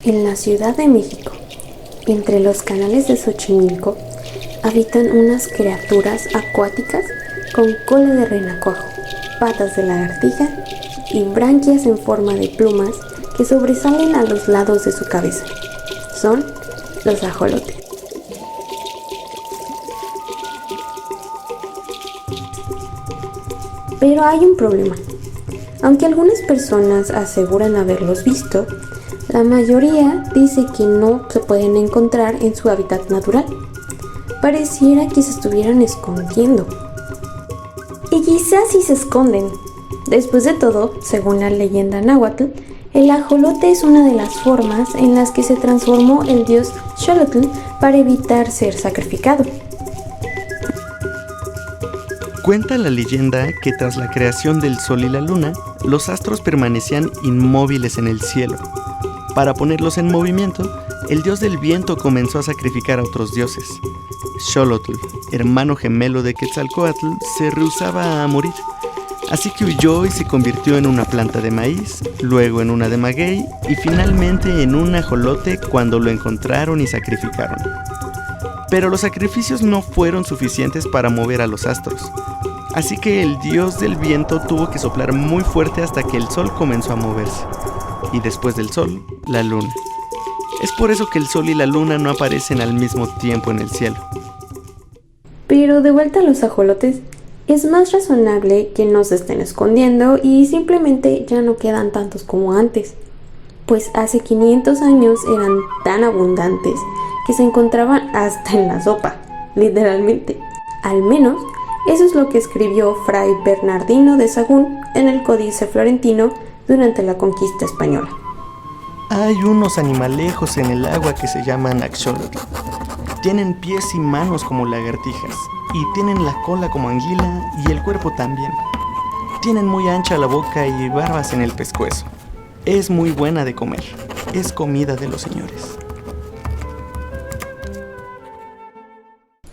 En la Ciudad de México, entre los canales de Xochimilco, habitan unas criaturas acuáticas con cola de renacuajo, patas de lagartija y branquias en forma de plumas que sobresalen a los lados de su cabeza. Son los ajolotes. Pero hay un problema. Aunque algunas personas aseguran haberlos visto, la mayoría dice que no se pueden encontrar en su hábitat natural. Pareciera que se estuvieran escondiendo. Y quizás sí se esconden. Después de todo, según la leyenda náhuatl, el ajolote es una de las formas en las que se transformó el dios Xolotl para evitar ser sacrificado. Cuenta la leyenda que tras la creación del sol y la luna, los astros permanecían inmóviles en el cielo. Para ponerlos en movimiento, el dios del viento comenzó a sacrificar a otros dioses. Xolotl, hermano gemelo de Quetzalcóatl, se rehusaba a morir, así que huyó y se convirtió en una planta de maíz, luego en una de maguey y finalmente en un ajolote cuando lo encontraron y sacrificaron. Pero los sacrificios no fueron suficientes para mover a los astros, así que el dios del viento tuvo que soplar muy fuerte hasta que el sol comenzó a moverse, y después del sol, la luna. Es por eso que el sol y la luna no aparecen al mismo tiempo en el cielo. Pero de vuelta a los ajolotes, es más razonable que no se estén escondiendo y simplemente ya no quedan tantos como antes, pues hace 500 años eran tan abundantes que se encontraban hasta en la sopa, literalmente. Al menos, eso es lo que escribió Fray Bernardino de Sahagún en el Códice Florentino durante la conquista española. Hay unos animalejos en el agua que se llaman axolotl. Tienen pies y manos como lagartijas, y tienen la cola como anguila y el cuerpo también. Tienen muy ancha la boca y barbas en el pescuezo. Es muy buena de comer, es comida de los señores.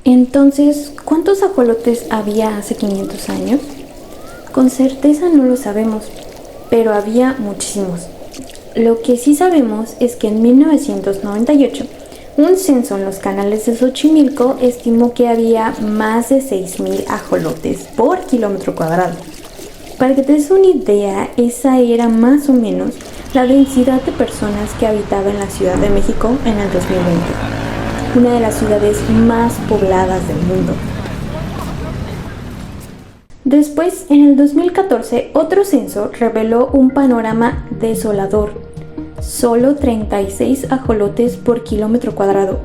Entonces, ¿cuántos ajolotes había hace 500 años? Con certeza no lo sabemos, pero había muchísimos. Lo que sí sabemos es que en 1998, un censo en los canales de Xochimilco estimó que había más de 6,000 ajolotes por kilómetro cuadrado. Para que te des una idea, esa era más o menos la densidad de personas que habitaba en la Ciudad de México en el 2020, una de las ciudades más pobladas del mundo. Después, en el 2014, otro censo reveló un panorama desolador. Solo 36 ajolotes por kilómetro cuadrado.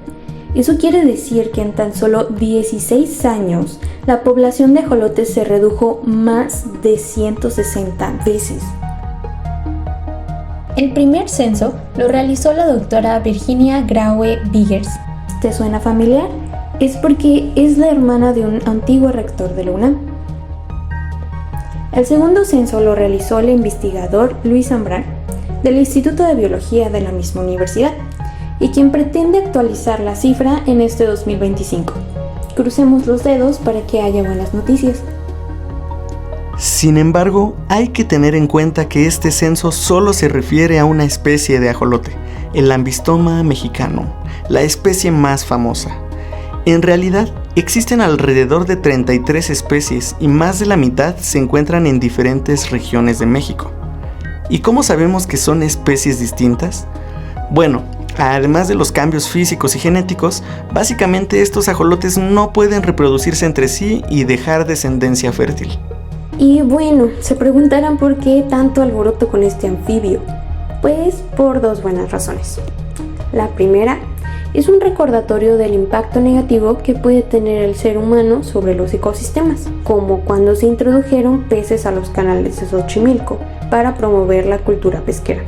Eso quiere decir que en tan solo 16 años, la población de ajolotes se redujo más de 160 veces. El primer censo lo realizó la doctora Virginia Graue Biggers. ¿Te suena familiar? Es porque es la hermana de un antiguo rector de la UNAM. El segundo censo lo realizó el investigador Luis Zambrán, del Instituto de Biología de la misma universidad, y quien pretende actualizar la cifra en este 2025. Crucemos los dedos para que haya buenas noticias. Sin embargo, hay que tener en cuenta que este censo solo se refiere a una especie de ajolote, el Lambistoma mexicano, la especie más famosa. En realidad, existen alrededor de 33 especies y más de la mitad se encuentran en diferentes regiones de México. ¿Y cómo sabemos que son especies distintas? Bueno, además de los cambios físicos y genéticos, básicamente estos ajolotes no pueden reproducirse entre sí y dejar descendencia fértil. Y bueno, se preguntarán por qué tanto alboroto con este anfibio. Pues por dos buenas razones. La primera es un recordatorio del impacto negativo que puede tener el ser humano sobre los ecosistemas, como cuando se introdujeron peces a los canales de Xochimilco para promover la cultura pesquera.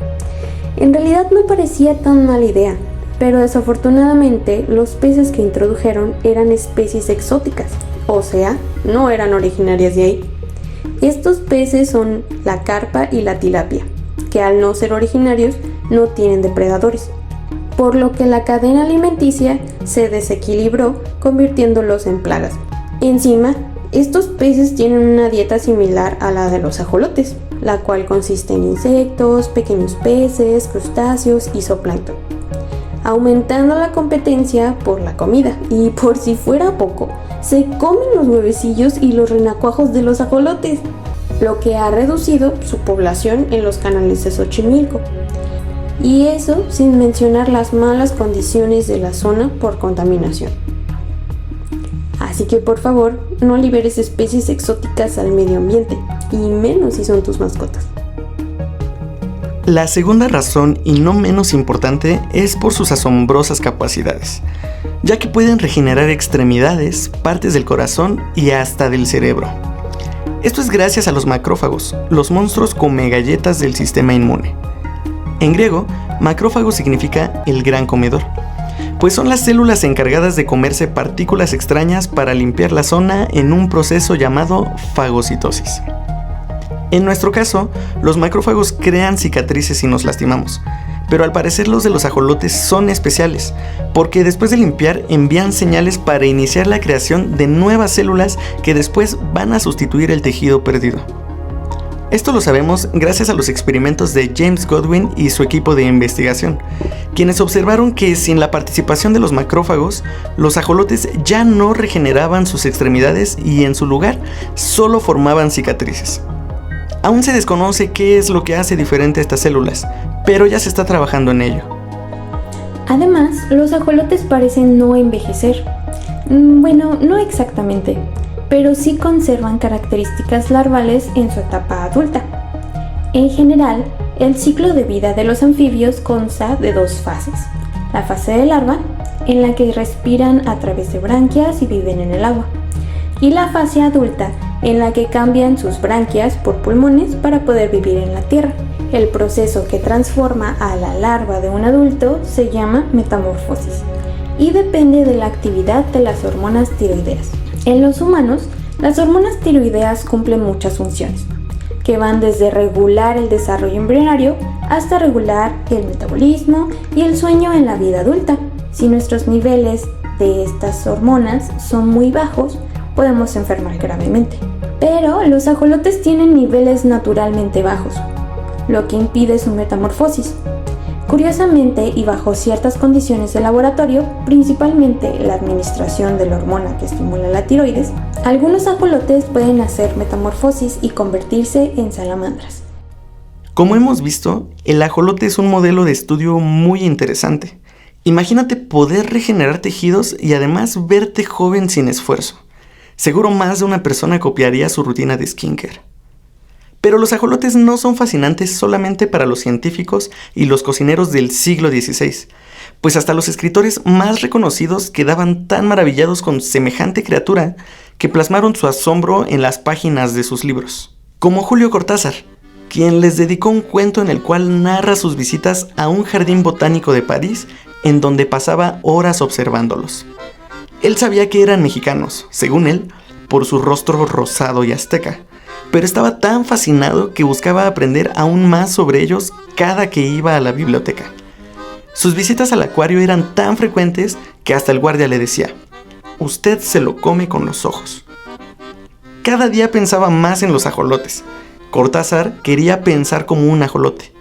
En realidad no parecía tan mala idea, pero desafortunadamente los peces que introdujeron eran especies exóticas, o sea, no eran originarias de ahí. Estos peces son la carpa y la tilapia, que al no ser originarios no tienen depredadores, por lo que la cadena alimenticia se desequilibró convirtiéndolos en plagas. Encima, estos peces tienen una dieta similar a la de los ajolotes, la cual consiste en insectos, pequeños peces, crustáceos y zooplancton, aumentando la competencia por la comida. Y por si fuera poco, se comen los huevecillos y los renacuajos de los ajolotes, lo que ha reducido su población en los canales de Xochimilco. Y eso sin mencionar las malas condiciones de la zona por contaminación. Así que por favor, no liberes especies exóticas al medio ambiente, y menos si son tus mascotas. La segunda razón, y no menos importante, es por sus asombrosas capacidades, ya que pueden regenerar extremidades, partes del corazón y hasta del cerebro. Esto es gracias a los macrófagos, los monstruos come galletas del sistema inmune. En griego, macrófago significa el gran comedor, pues son las células encargadas de comerse partículas extrañas para limpiar la zona en un proceso llamado fagocitosis. En nuestro caso, los macrófagos crean cicatrices si nos lastimamos, pero al parecer los de los ajolotes son especiales, porque después de limpiar envían señales para iniciar la creación de nuevas células que después van a sustituir el tejido perdido. Esto lo sabemos gracias a los experimentos de James Godwin y su equipo de investigación, quienes observaron que sin la participación de los macrófagos, los ajolotes ya no regeneraban sus extremidades y en su lugar solo formaban cicatrices. Aún se desconoce qué es lo que hace diferente a estas células, pero ya se está trabajando en ello. Además, los ajolotes parecen no envejecer. Bueno, no exactamente, pero sí conservan características larvales en su etapa adulta. En general, el ciclo de vida de los anfibios consta de dos fases. La fase de larva, en la que respiran a través de branquias y viven en el agua, y la fase adulta, en la que cambian sus branquias por pulmones para poder vivir en la tierra. El proceso que transforma a la larva de un adulto se llama metamorfosis y depende de la actividad de las hormonas tiroideas. En los humanos, las hormonas tiroideas cumplen muchas funciones, que van desde regular el desarrollo embrionario hasta regular el metabolismo y el sueño en la vida adulta. Si nuestros niveles de estas hormonas son muy bajos, podemos enfermar gravemente. Pero los ajolotes tienen niveles naturalmente bajos, lo que impide su metamorfosis. Curiosamente, y bajo ciertas condiciones de laboratorio, principalmente la administración de la hormona que estimula la tiroides, algunos ajolotes pueden hacer metamorfosis y convertirse en salamandras. Como hemos visto, el ajolote es un modelo de estudio muy interesante. Imagínate poder regenerar tejidos y además verte joven sin esfuerzo. Seguro más de una persona copiaría su rutina de skincare. Pero los ajolotes no son fascinantes solamente para los científicos y los cocineros del siglo XVI, pues hasta los escritores más reconocidos quedaban tan maravillados con semejante criatura que plasmaron su asombro en las páginas de sus libros. Como Julio Cortázar, quien les dedicó un cuento en el cual narra sus visitas a un jardín botánico de París en donde pasaba horas observándolos. Él sabía que eran mexicanos, según él, por su rostro rosado y azteca, pero estaba tan fascinado que buscaba aprender aún más sobre ellos cada que iba a la biblioteca. Sus visitas al acuario eran tan frecuentes que hasta el guardia le decía: "Usted se lo come con los ojos". Cada día pensaba más en los ajolotes. Cortázar quería pensar como un ajolote.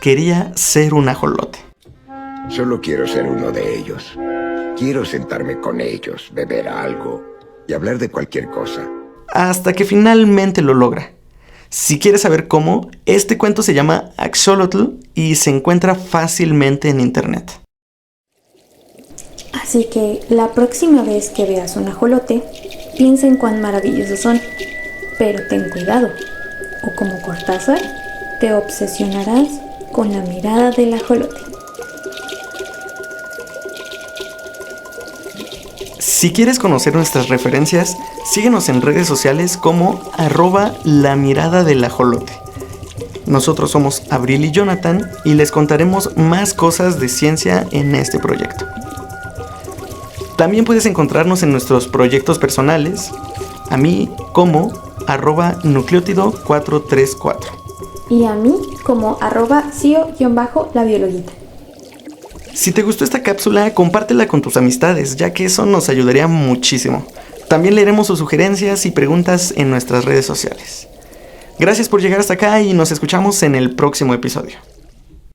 Quería ser un ajolote. Solo quiero ser uno de ellos. Quiero sentarme con ellos, beber algo y hablar de cualquier cosa. Hasta que finalmente lo logra. Si quieres saber cómo, este cuento se llama Axolotl y se encuentra fácilmente en internet. Así que la próxima vez que veas un ajolote, piensa en cuán maravillosos son, pero ten cuidado, o como Cortázar, te obsesionarás con la mirada del ajolote. Si quieres conocer nuestras referencias, síguenos en redes sociales como @lamiradadelaajolote. Nosotros somos Abril y Jonathan y les contaremos más cosas de ciencia en este proyecto. También puedes encontrarnos en nuestros proyectos personales, a mí como @nucleótido434. Y a mí como @cio_labiologuita. Si te gustó esta cápsula, compártela con tus amistades, ya que eso nos ayudaría muchísimo. También leeremos sus sugerencias y preguntas en nuestras redes sociales. Gracias por llegar hasta acá y nos escuchamos en el próximo episodio.